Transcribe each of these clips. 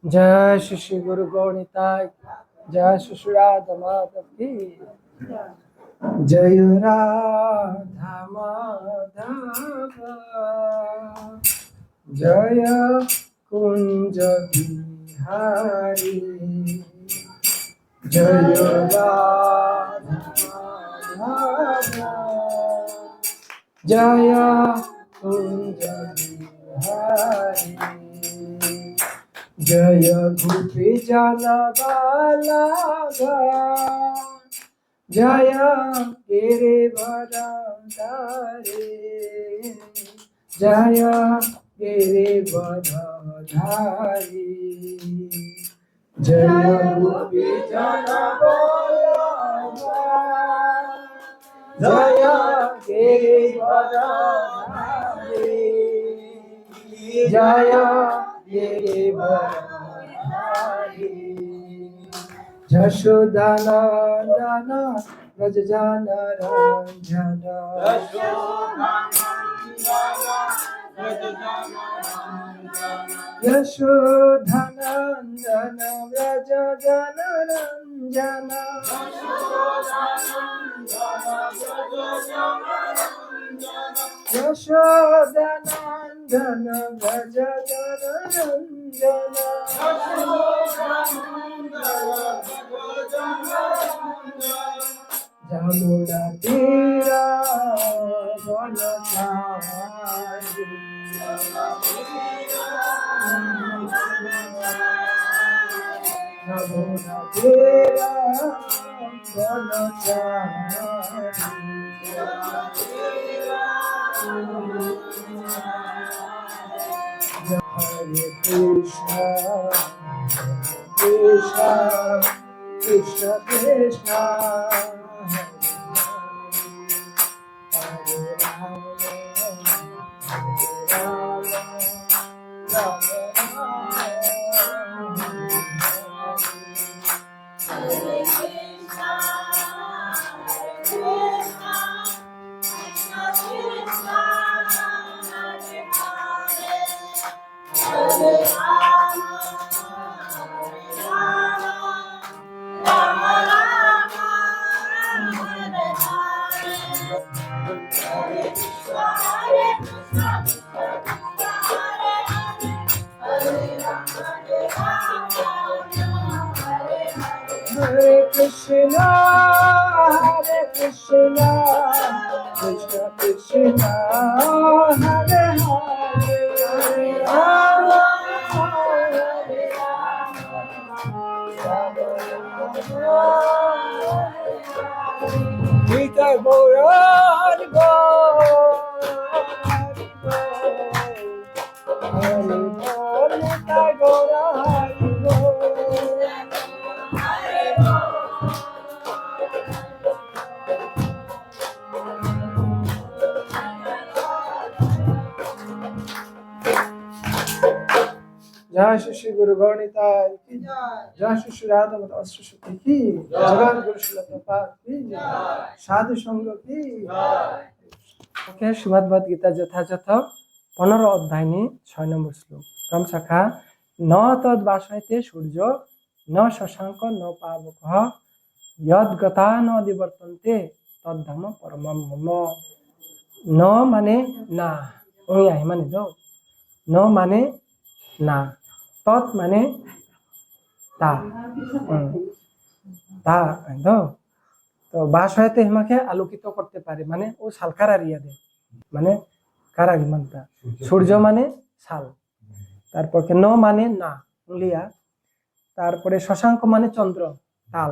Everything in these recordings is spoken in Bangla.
जय श्री श्री गुरु गौणिताय, जय श्री श्री राधा माधव की जय। राधा माधव जय कुंज बिहारी, जय राधा माधव जय कुंज बिहारी, जय गोपी जन बाला जय गिरिवरधारी, जय गिरिवरधारी, जय गोपी जन बाला जय गिरिवरधारी, जय गिरिवरधारी, यशोदानंदन व्रज जन रंजन, यशोदानंदन व्रज जन रंजन, यशोदानंदन व्रज जन रंजन, जमुना तीरा वनचारी, जमुना तीरा वनचारी, हरे कृष्ण कृष्ण कृष्ण कृष्ण हरे Ram Ram Ram Hare Krishna, Krishna Krishna, Hare Hare, Hare Rama, Hare Rama, Gita Gaur Gita Gaur जय श्री श्री गुरु गौणिताय की जय, श्री श्री राधा माधव सरस्वती की जगत गुरु श्रील प्रभुपाद की साधु संघ की। ओके, श्रीमद् भगवद गीता যথাযথ 15 অধ্যায় নিয়ে 6 নম্বর শ্লোক। ক্রম শাখা ন তদ বাসাইতে সূর্য ন শশাঙ্ক ন পাবকঃ যদ গতা ন দিবর্তন্তে তদ ধাম পরমম মম। ন মানে না, ওই আই মানে দাও। ন মানে না, তৎ মানে তা, তা দাও। তো বাস হয়তো হিমাকে আলোকিত করতে পারে, মানে ও সালকার ইয়া দেয়, মানে কারা মানটা। সূর্য মানে সাল, তারপর ন মানে না উলিয়া, তারপরে শশাঙ্ক মানে চন্দ্র তাল,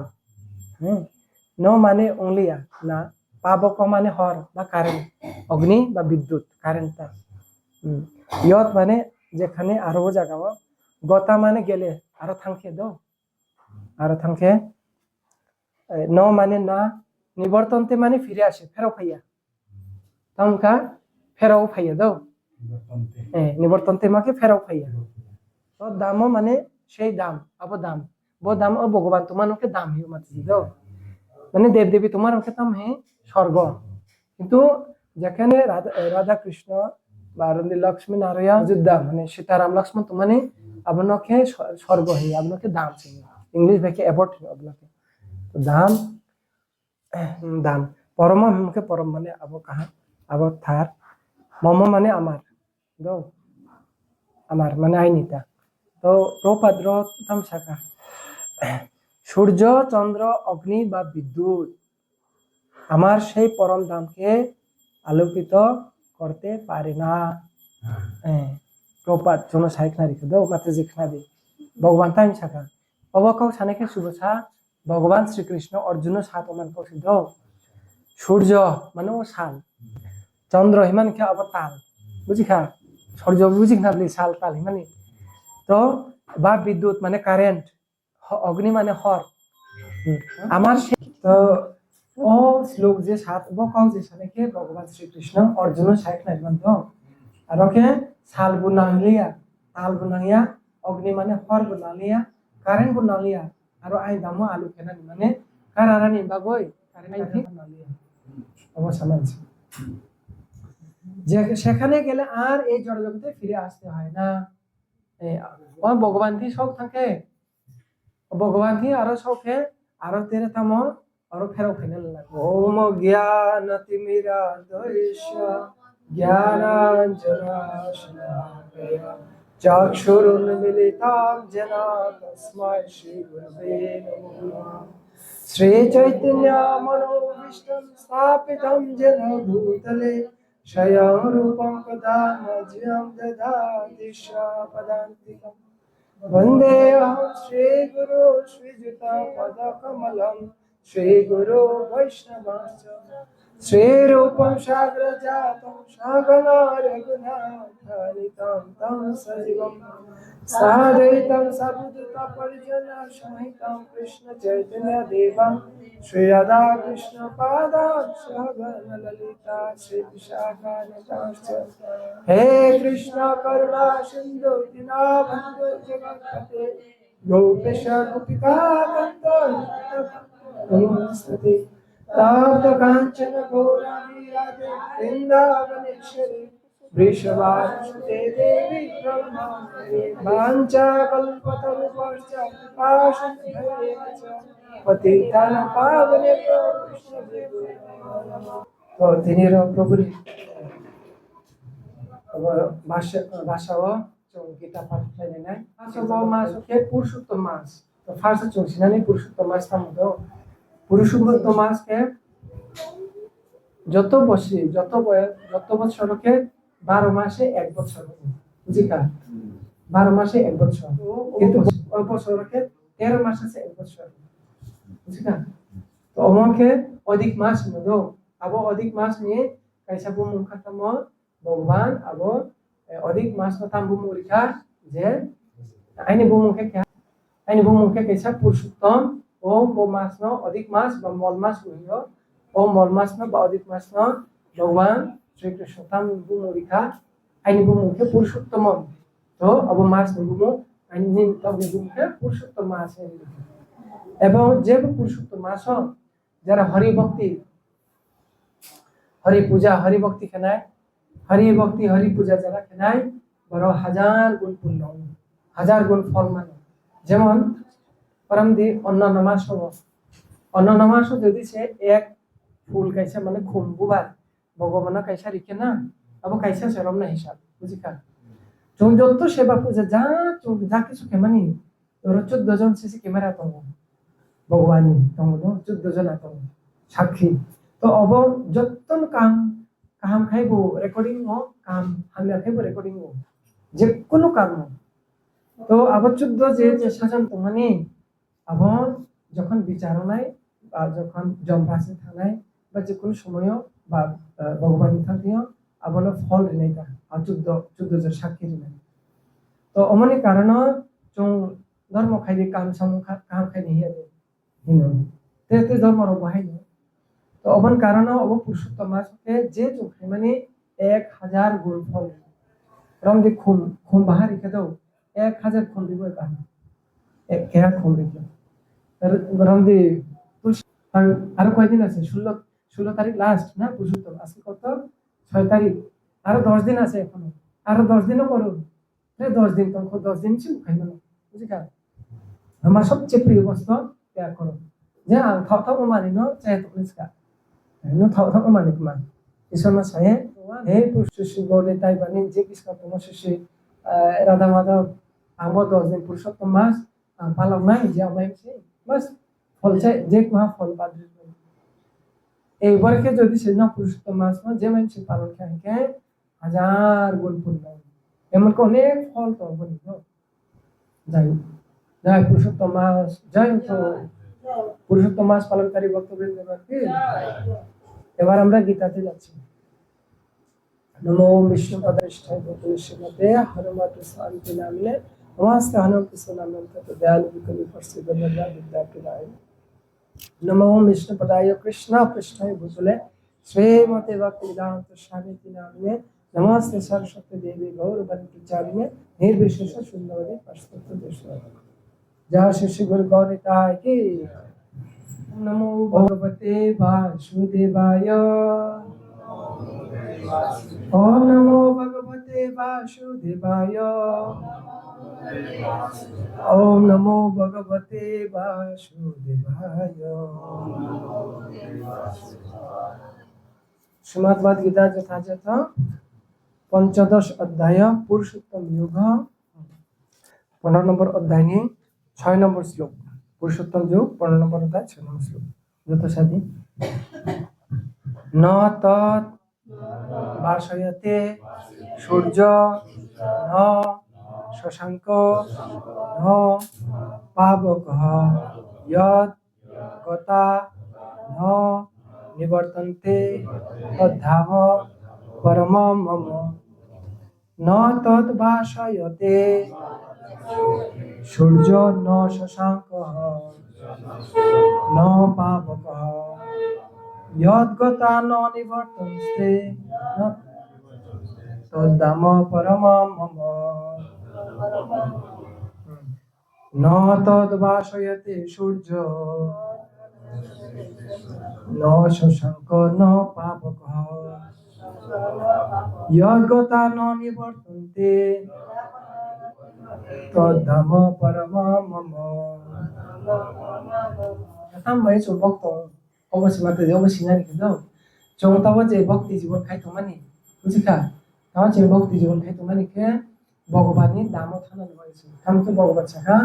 ন মানে উলিয়া না, পাবক মানে হর বা কারেন্ট, অগ্নি বা বিদ্যুৎ কারেন্টটা। ইয়ত মানে যেখানে আরো জাগাও, গতা মানে গেলে আরো থাংখে দাও, আরো থাংখে। ন মানে না, নিবর্তনতে মানে ফিরে আসে, ফেরো ফাইয়া তমকা ফেরো ফাইয়া দাও, নিবর্তনতে মাকে ফেরো ফাইয়া। তো দামও মানে সেই দাম, আবো দাম বো দাম ও ভগবান তোমার ওকে দাম হি মাতি দাও, মানে দেব দেবী তোমার ওকে দাম হে স্বর্গ। কিন্তু যেখানে রাধা কৃষ্ণ বা লক্ষ্মী নারায়ণ যোদ্ধা মানে সীতারাম লক্ষ্মণ তো মানে abnoke sorgo hi abnoke dam sini English beke abort abnoke to dam dam পরম মুখে পরম মানে আবো কাহা আবো থার মম মানে আমার দো আমার মানে আইনিতা তো প্রপাদ্র তাম শাখা সূর্য চন্দ্র অগ্নি বা বিদ্যুৎ আমার সেই পরম ধামকে আলোকিত করতে পারে না প্রপাত জন সাইখনা রেখে দো মাত্র যেখানে দে ভগবান তাই শাখা অবকাও সানেকে শুভসা ভগবান শ্রীকৃষ্ণ অর্জুন সাত অমান প্রসিদ্ধ সূর্য মানে ও শাল চন্দ্র হিমানকে আবার তাল বুঝিখা সূর্য বুঝিখ না বলি শাল তাল হিমানি তো বা বিদ্যুৎ মানে কারেন্ট অগ্নি মানে হর আমার তো ও শ্লোক যে সাত বকাও যে সানেকে ভগবান শ্রীকৃষ্ণ অর্জুন সাইখ নাইবন্ত আর ওকে শাল বুনালিয়া তাল বুনালিয়া অগ্নি মানে হর বুনালিয়া কারেন্ট বুনালিয়া আর আই দামো আলু কেনা মানে কারারানি বাগই কারেন্ট আই ঠিক বুনালিয়া অবশ্য মানছি যে সেখানে গেলে আর এই জড় জগতে ফিরে আসতে হয় না ও ভগবান কি শোক থাকে ভগবান কি আরো শোকে আরো তেরে থামো আরো ফেরো ফেলে লাগে ওম জ্ঞান তিমিরা দৈশ্য জ্ঞানাঞ্জনাশলাকয়া চক্ষুরুন্মিলিতাং যেন তস্मै শ্রী গুরবে নমঃ শ্রী চৈতন্য মনোভীষ্টং স্থাপিতং যেন ভূতলে স্বয়ং রূপং কদা মধ্যং দদাতি স্বপদান্তিকং वन्देऽहं श्रीगुरो श्रीयुतपदकमलं श्रीगुरो वैष्णवश्च श्रीरूपं साग्रजातं सगना रघुनाथानितं तं सजीवं साद्वैतं सावधूतपरिजनसहितं कृष्णचैतन्यदेवं श्रीराधाकृष्णपादां सगना ललिता श्रीविशाखान्वितांश्च हे कृष्ण करुणा सिन्धु दीनबन्धु जगत्पते गोपेश गोपिका कान्त नमोस्तुते तप्त काञ्चन गौराङ्गी राधे वृन्दावनेश्वरी वृषभानुसुते देवी ब्रह्माण्डे वाञ्छाकल्पतरुभ्यश्च कृपासिन्धुभ्यश्च पतितानां पावनेभ्यो वैष्णवेभ्यो नमः। तो तिनीहरू प्रभुले अब भाषावा kita pakai ini, masuk masuknya purushottam mas. तो फारसा चुंगसिना नहीं पुरुषोत्तम मास था मुझे पुरुषोत्तम मास के যত বছর কে 12 মাসে এক বছর বুঝি কা 12 মাসে এক বছর কিন্তু ওই বছরকে 13 মাস আছে এক বছর বুঝি কা তো আমাকে অধিক মাস মতো আবো অধিক মাস নিয়ে কাইসা বু মুখ খাতাম ভগবান আবো অধিক মাস নাম বু মুরিখা যে আইনি বু মুখে কে আইনি বু মুখে কাইসা পুরুষোত্তম ওম বো মাস ন অধিক মাস বা মল মাস হইলো ও মল মাস ন বা অধিক মাস ন ভগবান শ্রীকৃষ্ণ তাম বু মুরিখা আইনি বু মুখে পুরুষোত্তম তো অব মাস বু আইনি তব বু মুখে পুরুষোত্তম মাস এবং যে পুরুষোত্তম মাস যারা হরি ভক্তি হরি পূজা হরি ভক্তি খেনায় হরি ভক্তি হরি পূজা যারা খেনায় বড় 1000 গুণ পুণ্য 1000 গুণ ফল মানে যেমন পরমদি অন্য নামাস যদি সে এক ফুল কাইসা মানে খুম্বুবার ভগবান কাইসা রিখে না আবার কাইসা সেরম না হিসাব বুঝিকা তুমি যত সেবা পূজা যা কিছু কেমানি ওরা 14 জন সিসি ক্যামেরা তো ভগবানী তমদ 14 জন আত সাক্ষী তো অব যতন কাম খাইবো রেকর্ডিং ও কাম হামিয়া খাইবো রেকর্ডিং ও যে কোনো কাম তো আবার 14 যে সাজান তো মানে আবার যখন বিচারণায় বা যখন জমরাসে থানায় বা যে কোনো সময় বা ভগবান থাকিও আবার ফল নেইতা আর 14 জন সাক্ষী নেই তো অমনি কারণ চং ধর্ম খাইদি কাম খাইনি হিয়া হিনো তে ধর্মর বহাই তো অবন কারণ অব পুরুষোত্তম মাসকে যে চোখে মানে 1000 গুণ ফল রমদি খুম বাহার রেখে দাও 1000 খুন দিব বাহার এক কেয়া খুন রেখে রমদি আরো কয়দিন আছে 16 তারিখ লাস্ট না পুরুষোত্তম আজকে কত 6 তারিখ আরো 10 দিন আছে এখনো আরো 10 দিনও করুন 10 दिन तुमको 10 दिन से खाई मानो बुझे क्या हमारा सबसे प्रिय वस्तु त्याग करो जे आं थाव थाव माने नो चाहे तो इसका नो थाव थाव माने मा ईश्वर साहे हे पुरुष गोले ताई बनी जे किसका तुम शिशि राधा माधव आंबो 10 दिन पुरुषोत्तम मास पालक নাই যে আমায় बस फल চাই যে কোহা फल बाद्री এইবারকে যদি সেদিন পুরুষোত্তম মাস যে মানুষ পালন খাইকে 1000 গুণ পুণ্য এমন অনেক ফল তো বলি যাই যাই পুরুষোত্তম মাস যাই তো পুরুষোত্তম মাস পালনকারী ভক্তবৃন্দকে এবার আমরা গীতাতে যাচ্ছি नमो विष्णु पदनिष्ठाय भूतलेश्वरते हनुमत शांति नामने नमस्ते हनुमत सुनामंत दयालु विकलि प्रसिद्ध नंदा विद्या प्रदाय नमो विष्णु पदाय कृष्ण पृष्ठाय भूतले श्रीमते भक्ति वेदांत स्वामी नामने नमस्ते सरस्वती देवी गौरवंती चारिणे निर्विशेष सुंदरी प्रस्तुत देशवर जहाँ शिष्य गुरु गौरिताय की नमो भगवते वासुदेवाय ओम नमो भगवते वासुदेवाय ओम नमो भगवते वासुदेवाय श्रीमद् गीता यथायथ पंचदश अध्याय पुरुषोत्तम योग 15 नंबर अध्याय ने 6 नंबर श्लोक पुरुषोत्तम योग 15 नंबर अध्याय 6 नंबर श्लोक यथासादि न तत् भाषयते सूर्य न शशांक न पावकः यद् गता न निवर्तन्ते तद्धाम परमं मम न तद् भाषयते सूर्य न शशांकः न पावकः यद्गता न निवर्तन्ते तद्धाम परमं मम न तद्भाषयते सूर्य न शशांक न पावकः यद्गता न निवर्तन्ते तद्धाम परमं मम यथां वै भक्त অবশ্যই মাত্র অবশ্যই জানি কিন্তু চৌতা যে ভক্তি জীবন খাইতো মানে বুঝিকা তাও যে ভক্তি জীবন খাইতো মানে কে ভগবাননি দাম থানানো হয়েছে কামকে ভগবান ছাকা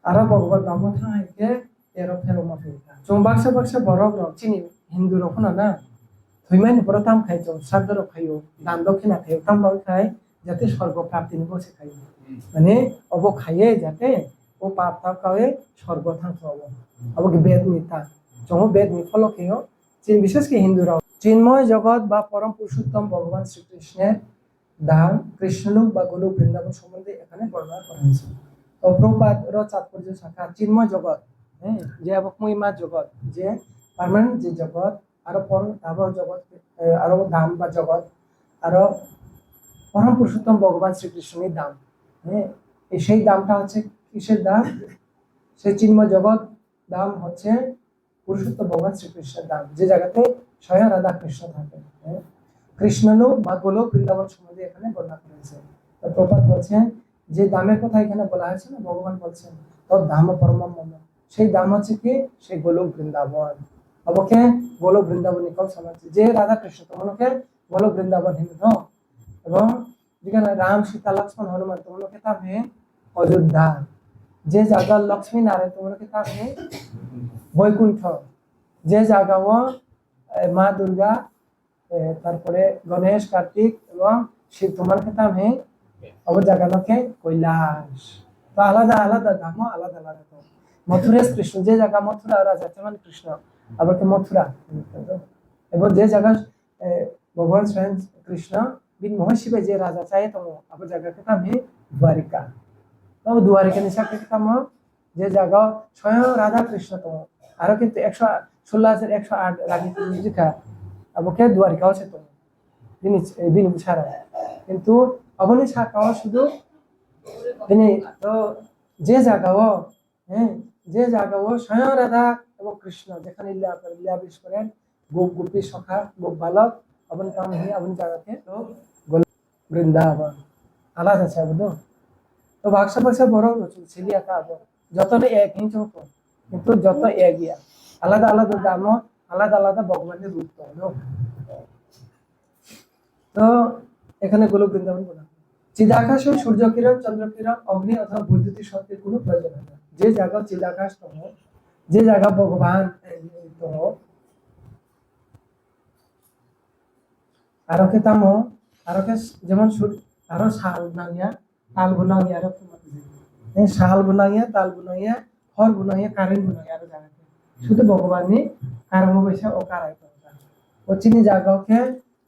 আর ভগবান দাম থানাইকে এর ফেরো মাফিকা চৌ বাক্সা বাক্সা বড় বড় চিনি হিন্দু রকম না থইমাইনি প্রথম খাইতো সাদর খাইও দান দক্ষিণা খাইও তাম বাই খাই যাতে স্বর্গ প্রাপ্তি বসে খাই মানে অব খাইয়ে যাতে ও পাপ তাপ খাওয়ে স্বর্গ থাকতে হবো অবকে বেদ নিতা जो वेद में फॉलो किया जिन विशेष के हिंदू राव चिन्मय जगत बा परम पुरुषोत्तम भगवान श्री कृष्णेर धाम कृष्णलोक बा गोलोक बृंदावन सम्बन्धे एखाने बर्णना करा हয়েছে तो प्रभुपाद र तात्पर्य शाखा चिन्मय जगत जे अवमहिमा जगत जे परमानेंट जे जगत आरो परम धाम जगत आरो धाम बा जगत आरो परम पुरुषोत्तम भगवान श्री कृष्णेर धाम এই সেই দামটা হচ্ছে কিসের দাম সেই চিন্ময় জগৎ দাম হচ্ছে পুরুষোত্তম ভগবান শ্রীকৃষ্ণের দাম যে জায়গাতে স্বয়ং রাধা কৃষ্ণ থাকেন কৃষ্ণলোক বা গোলোক বৃন্দাবন সম্বন্ধে এখানে বর্ণনা করা হয়েছে তো প্রপাত বলছেন যে দামের কথা এখানে বলা হয়েছে না ভগবান বলছেন তোর ধাম পরমম মম সেই দাম হচ্ছে কি সেই গোলোক বৃন্দাবন অবকে গোলোক বৃন্দাবন নিকট সমাজে যে রাধা কৃষ্ণ তোমাকে গোলোক বৃন্দাবন হিন্দু এবং যেখানে রাম সীতা লক্ষ্মণ হনুমান তোমাকে তামে অযোধ্যা যে জায়গা লক্ষ্মী নারায়ণ তোমাকে তামে বৈকুণ্ঠ যে জায়গা ও মা দুর্গা তারপরে গণেশ কার্তিক এবং শিব তোমার খেতাম হে অব জায়গাকে কৈলাস তো আলাদা আলাদা ধাম আলাদা আলাদা মথুরা কৃষ্ণ যে জায়গা মথুরা রাজা মানে কৃষ্ণ আবার কি মথুরা এবং যে জায়গা ভগবান স্বয়ং কৃষ্ণ বিন মহর্ষিবে যে রাজা চাই তো আবার জায়গা খেতাম হে দ্বারিকা তো দ্বারিকা নিশাকে খেতাম যে জায়গা স্বয়ং রাধা কৃষ্ণ তো আরো কিন্তু 116,108 রাগী লিখা আবকে দ্বারিকাও আছে তো বিনি ছাড়া কিন্তু অবনি শাখাও শুধু বিনি তো যে জায়গাও যে জায়গাও স্বয়ং রাধা এবং কৃষ্ণ যেখানে লীলা বিশ করেন গোপ গোপী সখা গোপ বালক অবন কাম হয়ে অবন জায়গাতে তো বৃন্দাবন আলাদা আছে বুঝো তো বাক্সা বাক্সা বড় ছিলি একা আবো যত এক ইঞ্চ হতো কিন্তু যত এগিয়া আলাদা আলাদা দাম আলাদা আলাদা ভগবানের রূপ হলো। তো এখানে গোলক বৃন্দাবন বলা চিদাকাশে সূর্য কিরণ চন্দ্র কিরণ অগ্নি অথবা বৈদ্যুতিক শক্তির কোনো প্রয়োজন হয় না। যে জায়গা চিদাকাশ তম যে জায়গা ভগবান তম আরকে তাম আরকে যেমন আরো শাল বুনাইয়া তাল বুনাইয়া আরো শাল বুনাইয়া তাল বুনাইয়া হর বুনাইয়া কারেন্ট বুনাইয়া আরো জায়গাতে শুধু ভগবানই কারণ বৈশা ও কারাই ও চিনি জায়গাকে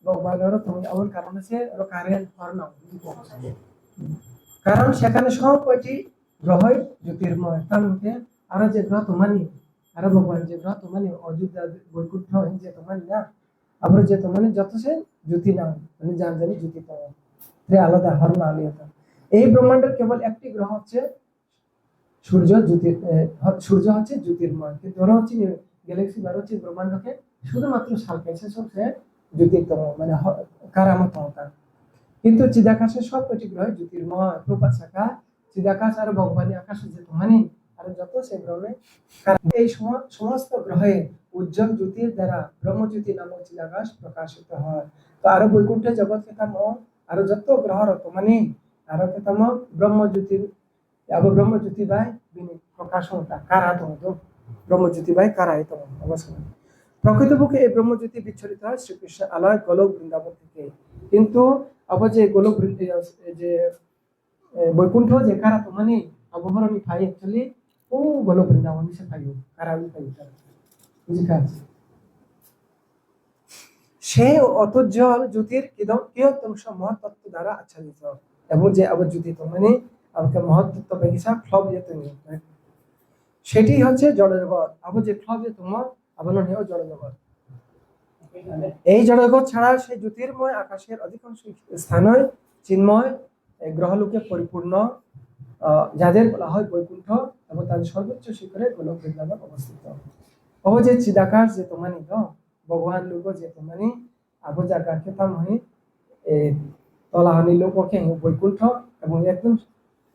ভগবানেরও তুমি এমন কারণ আছে কারেন্ট হর নাও কারণ সেখানে সব কয়টি গ্রহই জ্যোতির্ময় তার মধ্যে আরো যে গ্রহ তোমানি আরো ভগবান যে গ্রহ তোমানি অযোধ্যা বৈকুণ্ঠ যে তোমানি না আবার যে তোমানি যত সে জ্যোতি নাম মানে জানি জ্যোতি পাওয়া আলাদা হর না আলিয়া এই ব্রহ্মাণ্ডের কেবল একটি গ্রহ হচ্ছে সূর্য সূর্য হচ্ছে জ্যোতির্ময় কিন্তু ওরা হচ্ছে গ্যালাক্সি বার হচ্ছে ব্রহ্মাণ্ডকে শুধুমাত্র সালকাইছে সে জ্যোতির্তম মানে কারামতম তার কিন্তু চিদাকাশের সব কটি গ্রহ জ্যোতির্ময় প্রপাত শাখা চিদাকাশ আর ভগবানী আকাশ যে তোমানি আর যত সে গ্রহে এই সমস্ত গ্রহে উজ্জ্বল জ্যোতির দ্বারা ব্রহ্মজ্যোতি নামক চিদাকাশ প্রকাশিত হয়। তো আরো বৈকুণ্ঠে জগৎ কেতাম আরো যত গ্রহর তোমানি আরো কেতাম ব্রহ্মজ্যোতির ব্রহ্মজ্যোতি বাই প্রকাশ হতা কারাতম তো ব্রহ্মজ্যোতি বাই কারায়তম অবশ্য প্রকৃতপক্ষে এই ব্রহ্মজ্যোতি বিচ্ছরিত হয় শ্রীকৃষ্ণ আলয় গোলক বৃন্দাবন থেকে কিন্তু আবার যে গোলক যে বৈকুণ্ঠ যে কারা তো মানে অবহরণী পাই অ্যাকচুয়ালি ও গোলক বৃন্দাবন সে পাইও কারাবি পাই বুঝতে আছে সে অতজ্জ্বল জ্যোতির কিয়তংশ মহত্তত্ত্ব দ্বারা আচ্ছাদিত এবং যে আবার জ্যোতি তো মানে আমাকে মহত্তত্ত্ব বেগিসা ফ্লব যেতে নিয়ে সেটি হচ্ছে জড়জগৎ আবার যে ফ্লব যে তোমার আবরণ হেও জড়জগৎ এই জড়জগৎ ছাড়া সেই জ্যোতির্ময় আকাশের অধিকাংশ স্থানই চিন্ময় গ্রহলোকে পরিপূর্ণ যাদের বলা হয় বৈকুণ্ঠ এবং তাদের সর্বোচ্চ শিখরে গোলক বৃন্দাবন অবস্থিত ও যে চিদাকাশ যে তোমানি তো ভগবান লোক যে তোমানি আবু জায়গাকে তাম হয় তলাহানি লোককে বৈকুণ্ঠ এবং একদম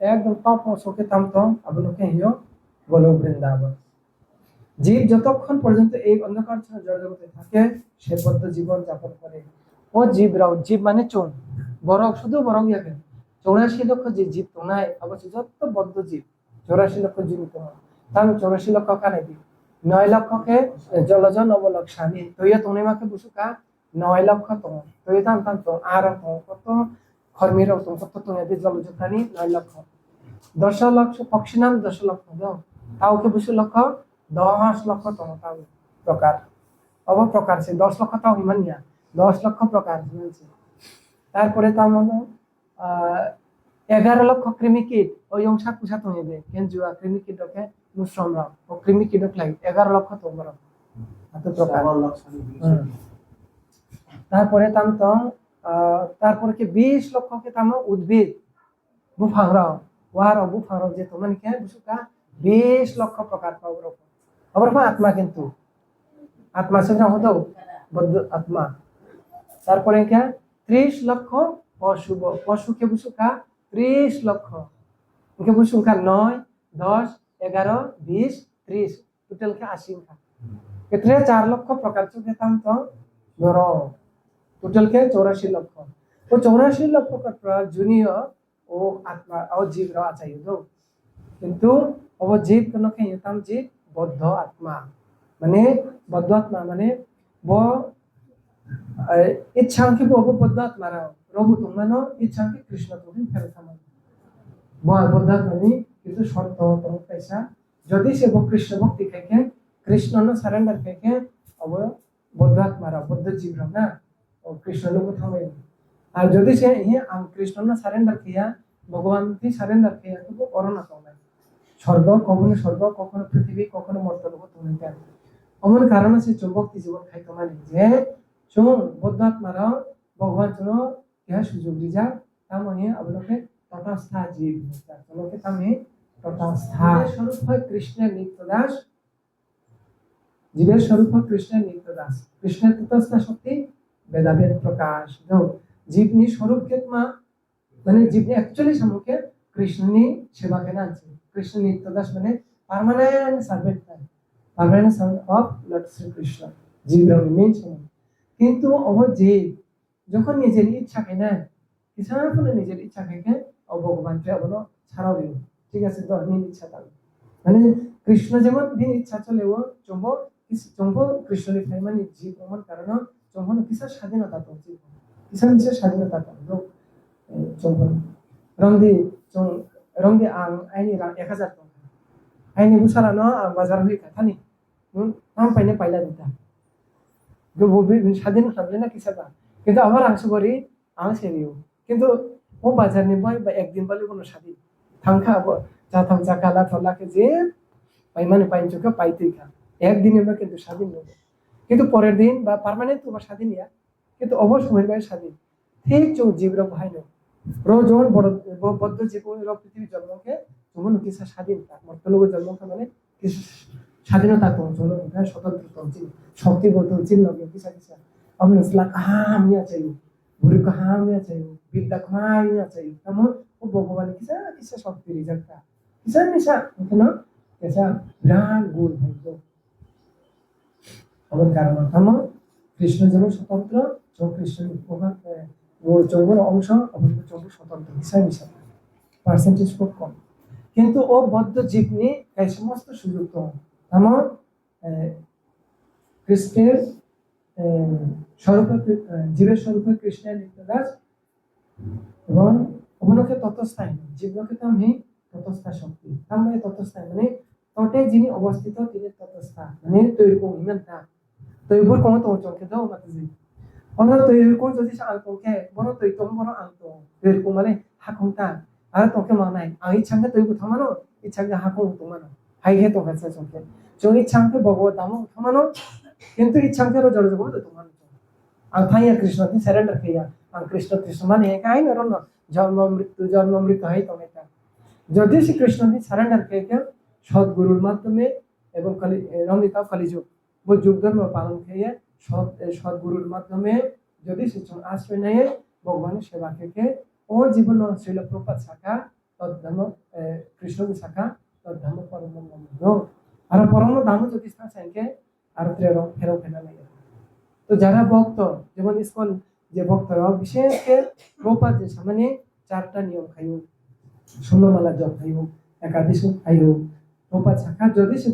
একদম টপ চোখে তাম তো আবুলোকে হিও গোলক বৃন্দাবন জীব যতক্ষণ পর্যন্ত এই অন্ধকার জড়জগতে থাকে সে বদ্ধ জীবন যাপন করে ও জীবরাও জীব মানে চোন বরং শুধু বরং ইয়াকে 84 লক্ষ যে জীব তোনায় অবশ্য যত বদ্ধ জীব 84 লক্ষ জীবিত তার 84 লক্ষ কানে দি 9 লক্ষকে জলজ নবলক স্বামী তৈয়া তোনেমাকে বুসুকা 9 লক্ষ তো তৈয়া তাম তাম তো আর কত কর্মীর কত তোনে দি জলজ প্রাণী 9 লক্ষ 10 লক্ষ পক্ষী নাম 10 লক্ষ দাও তাওকে বুসু লক্ষ 10 লক্ষ তমতাও প্রকার অবপ্রকার সে 10 লক্ষ তাও হিমানিয়া 10 লক্ষ প্রকার বলছে তারপরে তার মনে 11 লক্ষ কৃমিকীট ওই অংশা কুসা তুমি কেঞ্জুয়া কৃমিকীটকে মুশ্রমরা ও কৃমিকীটক লাগে 11 লক্ষ তোমরা এত প্রকার তারপরে তাম তো তারপরে কি 20 লক্ষকে তাম উদ্ভিদ বুফাংরা ওয়ার বুফাংরা যে তোমন কে বুসুকা 20 লক্ষ প্রকার পাওয়ার আবার আত্মা কিন্তু আত্মা সঙ্গে হতো বদ্ধ আত্মা তারপরে কে 30 লক্ষ পশু পশুকে বুসুকা 30 লক্ষ কে বুসুকা 9 10 11 20 30 টোটাল কে 80 का कितने 4 লক্ষ প্রকার চোখে তাম তো ধরো টোটাল কে 84 লক্ষ ও 84 লক্ষ প্রকার জুনিয়র ও আত্মা ও জীব রা চাই তো কিন্তু ও জীব কোন কে তাম জীব বদ্ধ আত্মা মানে বদ্ধ আত্মা মানে ব ইচ্ছাকে বদ্ধ আত্মা রা রঘু তোমনো ইচ্ছাকে কৃষ্ণ তুমি ফেরত থামান বদ্ধ মানে কিন্তু শর্ত তুমি পয়সা যদি সে কৃষ্ণ ভক্তি থেকে কৃষ্ণ ন সারেন্ডার থেকে অব বদ্ধ আত্মা রা বদ্ধ জীব রা না ও কৃষ্ণ লোক থামে আর যদি সে কৃষ্ণ ন সারেন্ডার কিয়া ভগবান কি সারেন্ডার কিয়া তো করোনা তো স্বর্গ কখনো পৃথিবী কখনো মর্তলোক তুমি কেন অমন কারণ আছে চুম্বকী জীবন খাই তোমার যে চুম বৌদ্ধাত্মারা ভগবান চুন ইহা সুযোগ দিযা তামনি আপনাকে তটস্থা জীব তোমাকে তামে তটস্থা স্বরূপ হয় কৃষ্ণের নিত্যদাস জীবের স্বরূপ হয় কৃষ্ণের নিত্যদাস কৃষ্ণের তটস্থা শক্তি বেদাবেদ প্রকাশ জীবনী স্বরূপ কেতমা মানে জীবনী অ্যাকচুয়ালি সম্মুখে কৃষ্ণনি সেবা কেন আছে কৃষ্ণ নিত্যদাস মানে permanent servant permanent servant of Lord Shrikrishna জীব মেন কিন্তু জীব যখন নিজের ইচ্ছা কেন কিছু নিজের ইচ্ছা থেকে ভগবানকে অবনো ছাড়াও দিও ঠিক আছে তো নিজ ইচ্ছা তাহলে মানে কৃষ্ণ যেমন নিজ ইচ্ছা চলেও চম্ব কৃষ্ণনিফাই মানে জীব অমন কারণ চম্ব কিসের স্বাধীনতা তো জীব কিসের স্বাধীনতা তো চম্ব রংদি আং আইনি 1000 টাকা আইনি বুসারানো আং বাজার হয়ে খানি নাম পাইনে পাইলা দিতা স্বাধীন থাকলে না কিসেবা কিন্তু আমার আংশ করি আং সেরিও কিন্তু ও বাজার নিব বা একদিন বলে কোনো স্বাধীন থাংখা যাথাম জাকালা থলাকে যে পাইমানে পাইন চোখে পাইতেই খা একদিনে বা কিন্তু স্বাধীন নেব কিন্তু পরের দিন বা পার্মানেন্ট তোমার স্বাধীন ইয়া কিন্তু অবশ্যই স্বাধীন ঠিক চোখ জীবরা ভাই নেব রোজ যখন বড় বদ্ধ জীবন পৃথিবীর জন্মকে যখন কিছু স্বাধীনতা মর্তলোক জন্মকে মানে কিছু স্বাধীনতা তো চলো স্বতন্ত্র তো শক্তিবোধ চিহ্ন কিসা কিসা আমি ইসলাম কাহামিয়া চাই গুরু কাহামিয়া চাই বিদ্যা কাহামিয়া চাই তেমন ও ভগবান কিসা কিসা শক্তি রিজাল্টটা কিসা নিশা কেন কিসা বিরাট গুণ ভাইব আমার কারণ তেমন কৃষ্ণ যেমন স্বতন্ত্র কৃষ্ণ ও চৌবন অংশ অবশ্য চৌব স্বতন্ত্র হিসাবে পার্সেন্টেজ খুব কম কিন্তু ও বদ্ধ জীব নিয়ে এই সমস্ত সুযোগ তো আমার কৃষ্ণের স্বরূপ জীবের স্বরূপ কৃষ্ণের নিত্যদাস এবং অবনকে ততস্থায় জীবনকে তো আমি ততস্থা শক্তি তার মানে ততস্থায় মানে তটে যিনি অবস্থিত তিনি ততস্থা মানে তৈরি ইমানটা তৈবুর কম তোমার চোখে দাও মাতাজি অন্য তৈরিকো যদি আংতংকে বড় তৈতম বড় আংতং তৈরিকো মানে হাকংতা আর তোকে মানাই আং ইচ্ছাকে তৈবু থামানো ইচ্ছাকে হাকং তোমানো হাইহে তো গেছে চোখে চোখ ইচ্ছাকে ভগবত দাম থামানো কিন্তু ইচ্ছাকে রো জড় জগৎ তোমানো আং থাইয়া কৃষ্ণকে সারেন্ডার খেয়া আং কৃষ্ণ মানে কাই নরন জন্ম মৃত্যু হয় তো এটা যদি শ্রী কৃষ্ণকে সারেন্ডার খেয়ে সদ্গুরুর মাধ্যমে এবং রমিতা কলিযুগ वो যুগ ধর্ম পালন খেয়ে সদ্গুরুর মাধ্যমে যদি সে আশ্রয় নেয় ভগবানের সেবা থেকে ও জীবন শৈল প্রপাত শাখা তদ্ধাম কৃষ্ণ শাখা তদ্ধাম পরম আর পরম ধাম যদি স্থান চাইকে আর ফেরো ফেরা লাগে তো যারা ভক্ত যেমন ইসকন যে ভক্তরা বিশেষ প্রপাত যে সামনে 4টা নিয়ম খাইও 16 মালা জপ খাইও একাদশ খাইও প্রপাত শাখা যদি সে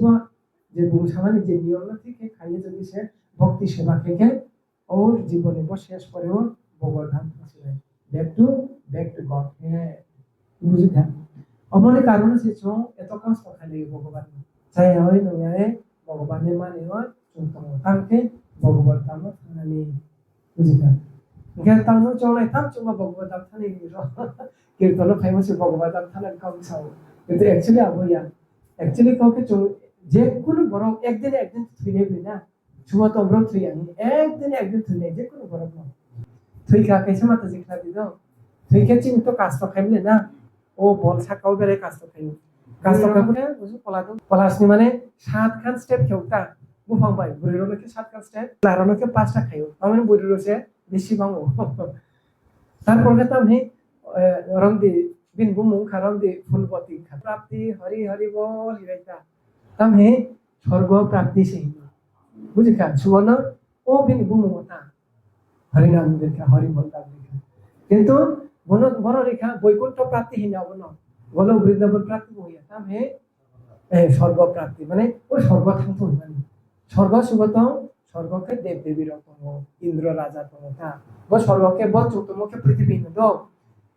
যে সামান্য যে নিয়ম থেকে খাইয়ে যদি সে ভক্তি সেবা থেকে ওর জীবনে শেষ করে ওর ভগবান ব্যাক টু গড হ্যাঁ বুঝতে অমনে কারণে সে এত কষ্ট খাইলে ভগবান চাই হয় নয় ভগবানের মানে হয় তাকে ভগবান তাম থানানি বুঝিতা জ্ঞান তানো চলে তাম চুমা ভগবান তাম থানি কীর্তন খাইমছে ভগবান তাম থানার কাউ চাও কিন্তু অ্যাকচুয়ালি আবইয়া অ্যাকচুয়ালি কাউকে যে কোনো বড় একদিন থুই নেবি না চুমা তো আমরা থুই আনি একদিন থুই নেই যে কোনো বড় থুই খা কেসে মাথা জিখলা দিল থুই কে চিন তো কাজ তো খাইলে না ও বল ছাকাও বেড়ে কাজ তো খাইও কাজ তো খাইলে বুঝু পলাশনি মানে 7 খান স্টেপ খেউতা বুফাং পাই বুড়িরোকে 7 খান স্টেপ লারানোকে 5টা খাইও আমি বুড়িরোছে বেশি ভাঙো তারপর তো আমি রংদি বিন বুমুং খারংদি ফুলপতি প্রাপ্তি হরি হরি বল হিরাইতা তামহে স্বর্গ প্রাপ্তি সেই বুঝিকা সুবর্ণ ও বিন বুমুমতা হরিনাম দেখা হরি বল দেখা কিন্তু বড় রেখা বৈকুণ্ঠ প্রাপ্তি হিনা বন গল বৃন্দাবন প্রাপ্তি হইয়া তামহে স্বর্গ প্রাপ্তি মানে ও স্বর্গ থাকতো মানে স্বর্গ সুগত স্বর্গকে দেব দেবীর তম ইন্দ্র রাজা তমতা ও স্বর্গকে বচতমকে পৃথিবী দ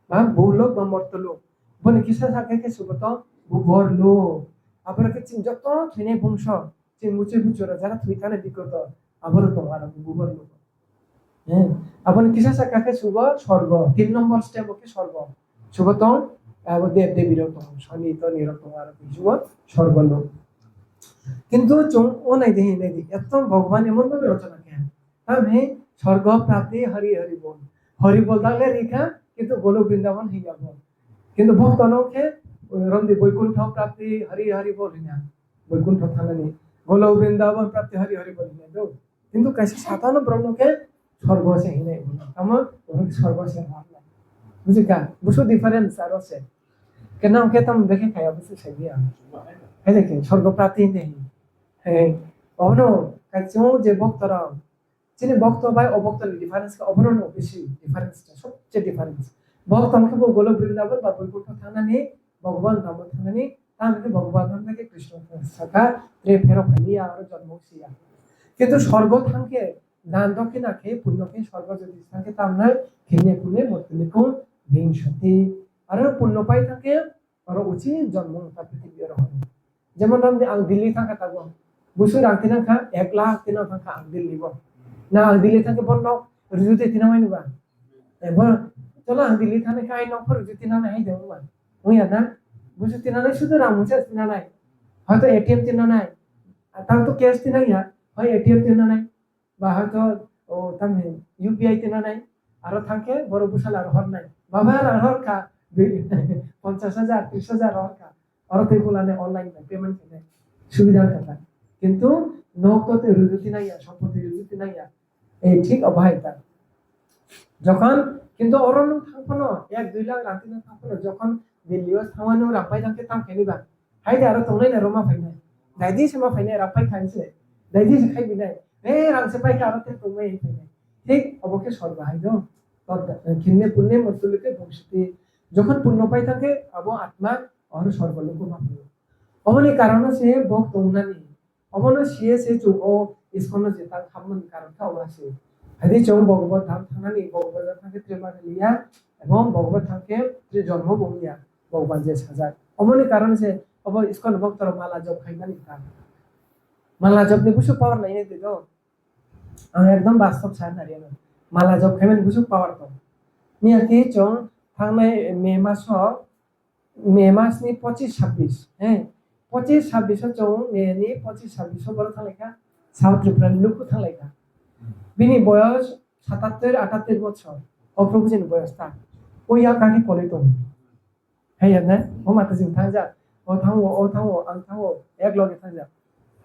বা ভূলোক বা মর্তলোক বনে কিসা থাকে সুগত ভূগর লোক আপনাকে যত থিনে বংশ মুচে বুচরা যারা থুইখানে বিগত আবারও তোমার ভূগর লোক হ্যাঁ আপনি কিসা শাখাকে শুভ স্বর্গ 3 নম্বর স্টেপ ওকে স্বর্গ সুগত দেব দেবীর তম সনিত নিরতম আর শুভ স্বর্গ লোক কিন্তু ও নাই দেখি এত ভগবান এমন ভাবে রচনা কেন আমি স্বর্গ প্রাপ্তি হরি হরি বল তাহলে রেখা কিন্তু গোলক বৃন্দাবন হয়ে যাব কিন্তু ভক্তনকে রন্দি বৈকুণ্ঠ প্রাপ্তি হরি বল না বৈকুণ্ঠ থানানি গোলক বৃন্দাবন প্রাপ্তি হরি বল না তো কিন্তু कैसे সাতানো ব্রহ্মকে স্বর্গ সে হিনে আমার স্বর্গ সে বুঝি কা বুঝো ডিফারেন্স আর আছে কেন আমাকে তো দেখে খাই অবশ্যই সাই দিয়া এই দেখেন স্বর্গপ্রাপ্তি নেই হ্যাঁ অবনো কাছেও যে ভক্তরা যিনি ভক্ত বা অভক্তের ডিফারেন্স অবরণ বেশি ডিফারেন্সটা সবচেয়ে ডিফারেন্স ভক্ত আমাকে বলল বৃন্দাবন বা বৈকুণ্ঠ থানানি ভগবান ধাম থানানি তাহলে ভগবান ধাম থেকে কৃষ্ণ থাকা রে ফেরো খাইয়া আর জন্ম সিয়া কিন্তু স্বর্গ থাকে দান দক্ষিণা খেয়ে পুণ্য খেয়ে স্বর্গ যদি থাকে তা নয় খেয়ে পুণ্যে মূর্তি লিখুন বিংশতি আর পুণ্য পাই থাকে আর উচিত জন্ম তা পৃথিবীর হন যেমন আমি দিল্লি থাকা থাকবো বুসুর আংতি না খা 1,00,000 তিনা থাকা আং দিল্লি বল না আং দিল্লি থাকে বল নাও রুজুতে তিনা মাইনো বা এবার চলো আং দিল্লি থানে কাই নাও ফর রুজুতে তিনা নাই দেবো বা উইয়া না বুসু তিনা নাই শুধু রামুচা তিনা নাই হয়তো এটিএম তিনা নাই তাও তো ক্যাশ তিনা ইয়া হয় এটিএম তিনা নাই বা হয়তো ও তামে ইউপিআই তিনা নাই আরো থাকে বড় বুসাল আর হর নাই বাবা আর হর কা 50,000 30,000 হর কা আরো তে বলানে অনলাইন পেমেন্ট নেই সুবিধার কথা কিন্তু নৌকতে রুজুতি নাইয়া সম্পত্তি রুজুতি নাইয়া এই ঠিক অবাহিতা যখন কিন্তু অরণ্য থাকবো না 1-2 লাখ রাতে না থাকবো না যখন দিল্লিও থামানো রাপাই থাকে তাম খেলিবা হাইদে আরো তোমরাই না রোমা ফাইনাই দাইদি সেমা ফাইনাই রাপাই খাইছে দাইদি খাই বিনাই রাংসে পাই কারতে তোমরাই ফাইনাই ঠিক অবকে স্বর্গ হাইদো খিন্নে পুণ্যে মর্তুলিতে ভবিষ্যতে যখন পুণ্য পাই থাকে আবো আত্মা और স্বর্গলোক মাপে অমনি কারণ সে ভক্ত উনানি অমন সিয়ে সে চৌ ইসকন যে তার খামন কারণ খাও আছে হাদি চৌ ভগবত ধাম থানানি ভগবত থাকে ত্রিমানে লিয়া এবং ভগবত থাকে জন্ম বমিয়া ভগবান যে সাজায় অমনি কারণ সে অব ইসকন ভক্তর মালা জপ খাইমানি তা মালা জপ নি বুঝু পাওয়ার নাই দিল আমি একদম বাস্তব ছাড় না রিয়া মালা জপ খাইমানি বুঝু পাওয়ার তো নিয়া কি চৌ থাংনাই মে মাসनि 25-26 হ্যাঁ 25-26 চৌ মেनि 25-26 বড় থালেখা সাউথ ত্রিপুরানি লুকু থালেখা বিনি বয়স 77-78 বছর অপ্রভুজিন বয়স তা ওইয়া কাকে কলে তো হ্যাঁ না ও মাতাজি থাঁজা ও থাঙো আং থাঙো এক লগে থাঁজা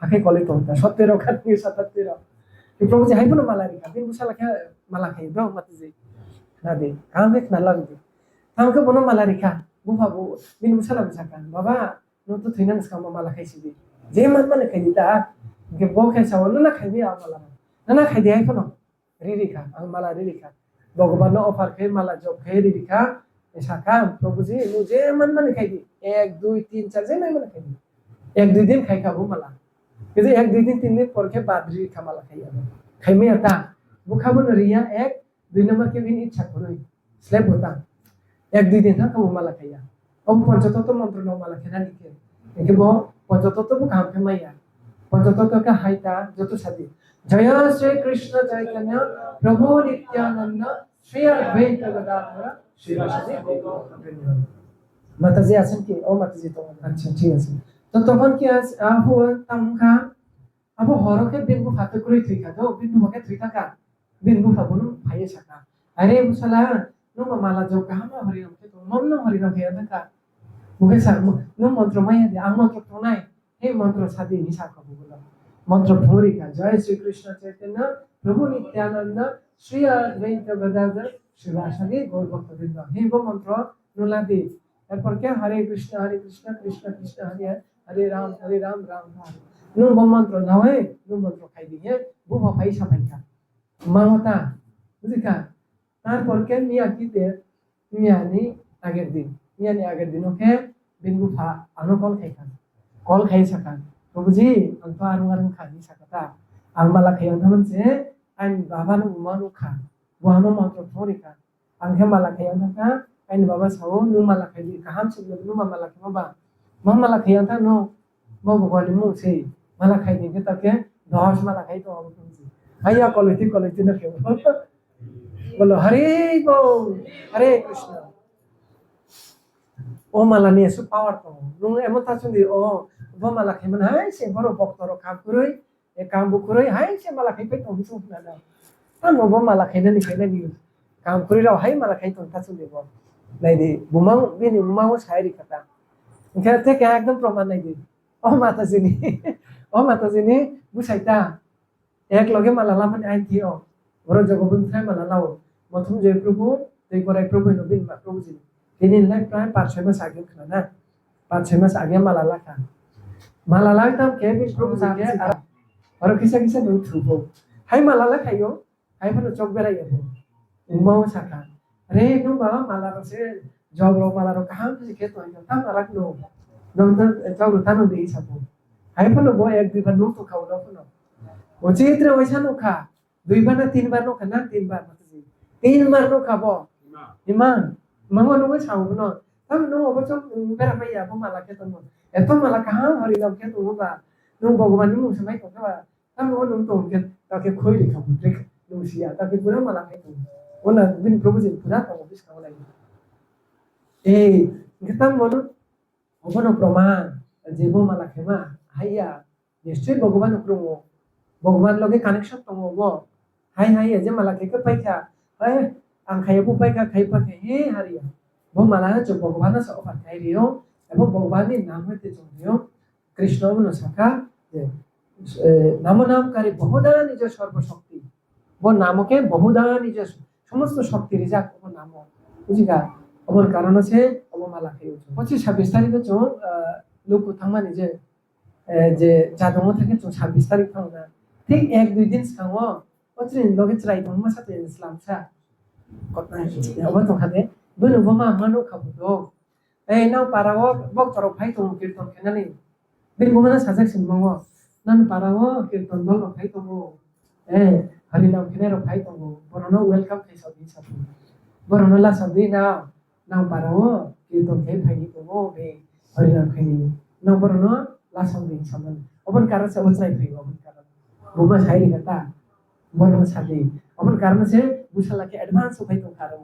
হাকে কলে তো 17 খাতি 77 প্রভুজি হাইবো মালা রিখা বিন বুসালাখা মালা খাই দাও মাতাজি না দে কামে না লাগবে তামকে বনো মালা রিখা buhabu bin musala misalkan baba nutu thinan skama mala khaisi di je man man khai dita ke bo khai sa wala na khai bi amala na khai di ai kono ririka ang mala ririka bhagwan no offer khai mala job khai ririka esaka prabhuji nu je man khai di 1 2 3 4 je man khai di 1 2 din khai khabu mala কিন্তু 1 2 দিন 3 দিন পর কে বাদ রিকা মালা খাই যাবে খাইমে আতা বুখাবো রিয়া 1 2 নম্বর के बिन इच्छा करई स्लेप होता 1-2 दिन था कबो माला खाया अब पंचतत्व मंत्र नो माला खेना निके एके बो पंचतत्व को काम के मैया पंचतत्व का हाइता जतो साथी जय श्री कृष्ण चैतन्य प्रभु नित्यानंद श्री अद्वैत गदाधर श्रीवासदि गौर माताजी आছেন কি ও মাতাজি তো আচ্ছা ঠিক আছে তো তখন কি আছে আবু তামকা আবু হরকে বিনবু ফাতে করে থিকা তো বিনবু হকে থিকা কা বিনবু ফাবুন ভাইয়ে সাকা আরে মুসালা nung mamala jog kahama harinam ke to mom no harinam he adaka muke sa nung mantra maya de ang mantra tonai he mantra sadi ni sa ka bola mantra bhori ka jai shri krishna chaitanya prabhu nityananda shri advaita gadadhar shivasadi gaur bhakta vrinda he bo mantra nula de এরপর কে হরে কৃষ্ণ কৃষ্ণ কৃষ্ণ হরে Ram Ram Ram nung bo mantra na hoy nung mantra khai di he bu ba phai sa phai ka mamata বুঝিকা তারপর কে মিয়া কিতে মিয়ানি আগের দিন ওকে বিনবু ফা আনো কল খাই সাকান প্রভুজি আনতো আরং খানি সাকাতা আলমালা খাই আনতাম যে আইন বাবা নো উমানো খা বুহানো মন্ত্র থরিকা আনকে মালা খাই আনতা আইন বাবা সাও নু মালা খাই কাহাম সে নু মালা খাই বাবা মালা খাই আনতা নো মো ভগবান মু সে মালা খাই দিকে তাকে 10 মালা খাই তো প্রভুজি আইয়া কলেতি না খেও বলো হরে বল হরে কৃষ্ণ ও মালা নিয়ে সু পাওয়ার তো নু এমন তাছুন্দি ও ব মালা খাই মানে হাই সে বড় ভক্তর কাম করই এ কাম বু করই হাই সে মালা খাই পে তো হুসু না না তা নো ব মালা খাইনা নি কাম করি রাও হাই মালা খাই তো তাছুন্দি ব নাই দি বুমাও বিনি বুমাও সাইরি কথা এখানে থেকে একদম প্রমাণ নাই দি ও মাতাজিনি বুঝাইতা এক লগে মালা লামান আইন দিও বড় জগবন্ধু মালা লাও প্রথম জয় প্রভু এই করাই প্রভু নবীন মা প্রভুজি দিনিনলাই প্রায় 5-6 মাস আগে খেলা না 5-6 মাস আগে মালালা খা মালালা তাম কে বিশ প্রভু জিকে আর কিসা কিসা নু থুবো হাই মালালা খাইও হাই ফলো চক বেরাইবো উমাও সাকা রে নু বাবা মালালা সে জগro মালারো কাহাম জিকে তো তাম আরাক নো নম জগro তানো দেই সাবো হাই ফলো বয় এক দুইবার নু তো খাও না ফলো ও চিত্র ওইসা নো খা 2 বার না 3 বার নো খা না 3 বার মাতজি 3 বার নো খাবো ইমান মামা নো সাও নো তাম নো অবচক বেরা পাইয়া বো মালা কে তো এত মালা কাহাম হরি নাম কে তো বা নো ভগবান নি মুসমাই তো বা তাম নো নো তো কে তাকে খই রেখা বুঝে নো সিয়া তাকে পুরা মালা খাই তো ওনা বিন প্রভু জি পুরা তো বিশ খাও লাগি এই গতাম মনো অবন প্রমাণ জীব মালা খেমা হাইয়া নিশ্চয় ভগবান উপরম ভগবান লগে কানেকশন দङ হাই হাই যে মালা খেকে পাইখা হাই आं खायबो पाइखा खाइफा हे हारिया वो माला जो भगवान से ऑफर खाइ रियो এবং ভগবান এর নাম হইতে জন্মিও কৃষ্ণ মন শাখা যে নাম নামকারী বহুদা নিজ সর্বশক্তি वो নামকে বহুদা নিজ সমস্ত শক্তি রিজা ও নাম বুঝিগা ওর কারণ আছে ও মালা খাইও 25-26 তারিখে চ লোক থামানি যে জাদম থেকে 26 তারিখ থামনা ঠিক 1-2 দিন সামো অচিন লগে চাই দমা সাথে ইসলাম ছা কথা অবন খাদে বনু বমা মানো খাবো এই নাও পারাও বক তরফ ভাই তো কীর্তন কেনানি বিন বমনা সাজাক সিনমঙ্গ নান পারাও কীর্তন দল ভাই তো এ হরি নাম কেনে র ভাই তো বরনো ওয়েলকাম খাই সবই সব বরনো লা সবই নাও পারাও কীর্তন খাই ভাই তো বে হরি নাম খাই নাও বরনো লা সবই সামান অবন কারণ সে ওছাই ভাই অবন কারণ বমা সাইরি কথা বরনো সাদি অবন কারণ সে বুঝালাকে অ্যাডভান্স ভাই তো কারণ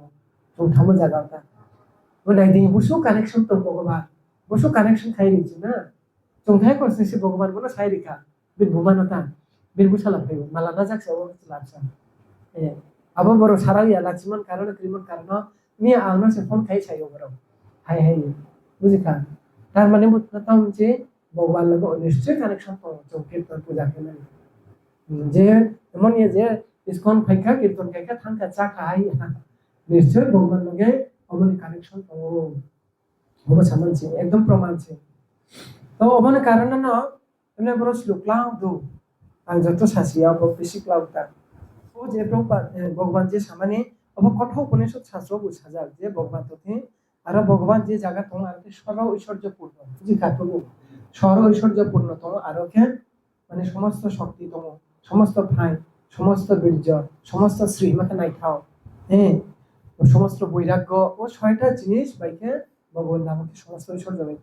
তো থামো জায়গাটা ওনাই দিন বুসু কানেকশন তো ভগবান বুসু কানেকশন খাই রিছি না চংথাই করছে সে ভগবান বনা সাই রেখা বিন ভুমানতা বিন বুসালা ভাই মালা না যাকছে ও লাপসা এ আবো বড় সারাইয়া লাচিমন কারণ ক্রিমন কারণ মি আউনা সে ফোন খাই ছাইও বড় হাই হাই বুঝিকা তার মানে বুঝতাম যে ভগবান লগে নিশ্চয় কানেকশন তো কীর্তন পূজা কেন যে এমন যে ইসকন ফাইকা কীর্তন খাইকা থাঙ্কা চা খাই নিশ্চয় ভগবান লগে অমনি কানেকশন তো হবে সামানছে একদম প্রমাণছে তো অমনি কারণ না এমনি বড় শ্লোকলাও দো আং যত সাসিয়া বেশি ক্লাউটা ও যে ভগবান যে সামানে অব কঠোর উপনিষদ শাস্ত্র বুঝাজাক যে ভগবান তথে আর ভগবান যে জায়গা তোমার আর সর্ব ঐশ্বর্যপূর্ণ জি কাটবো সর্ব ঐশ্বর্যপূর্ণ তো আর কে মানে সমস্ত শক্তি তম সমস্ত ভাই সমস্ত বীর্য সমস্ত শ্রী মাথা নাই খাও হ্যাঁ সমস্ত বৈরাগ্য ও 6টা জিনিস বাইকে ভগবান নামকে সমস্ত ঐশ্বর্য বাইক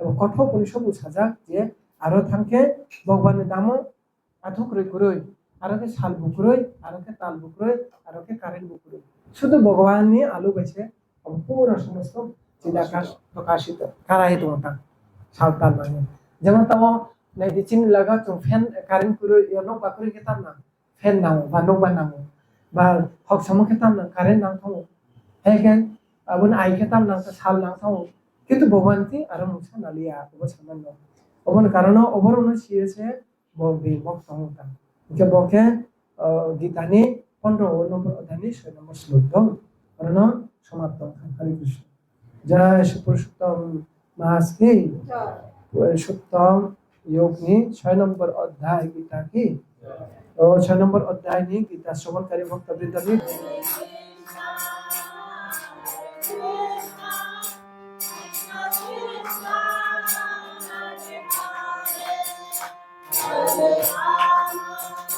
এবং কঠোর পরিশ্রম বুঝাজাক যে আরো থামকে ভগবানের নামও আথুকরই করই আরোকে শাল বুকুরই আরোকে তাল বুকুরই আরোকে কারেন্ট বুকুরই শুধু ভগবান নিয়ে আলো বেছে পুরো সমস্ত চিদাকাশ প্রকাশিত কারাই তোমাটা শাল তাল মানে যেমন তাও নাই চিন লাগা তো ফ্যান কারেন্ট করই নক বাকুরি কেতাম না ফ্যান নামো বা নক বা নামো বা হক সমো কেতাম না কারেন্ট নাম থামো হ্যাঁ আবন আই কেতাম না শাল নাম থামো কিন্তু ভগবান কি আরো মুছা নালিয়া অব সামান্য অবন কারণ অবরণ সিয়েছে বি ভক্ত হতা যে বকে গীতানি 15 নম্বর অধ্যায় 6 নম্বর শ্লোক কারণ সমাপ্ত হরে কৃষ্ণ জয় শ্রী পুরুষোত্তম মাস কি পুরুষোত্তম योग ni 6 নম্বর অধ্যায় গীতা কি ও 6 নম্বর অধ্যায় ni গীতা শ্রবণকারী ভক্তবৃন্দ কি Hare Rama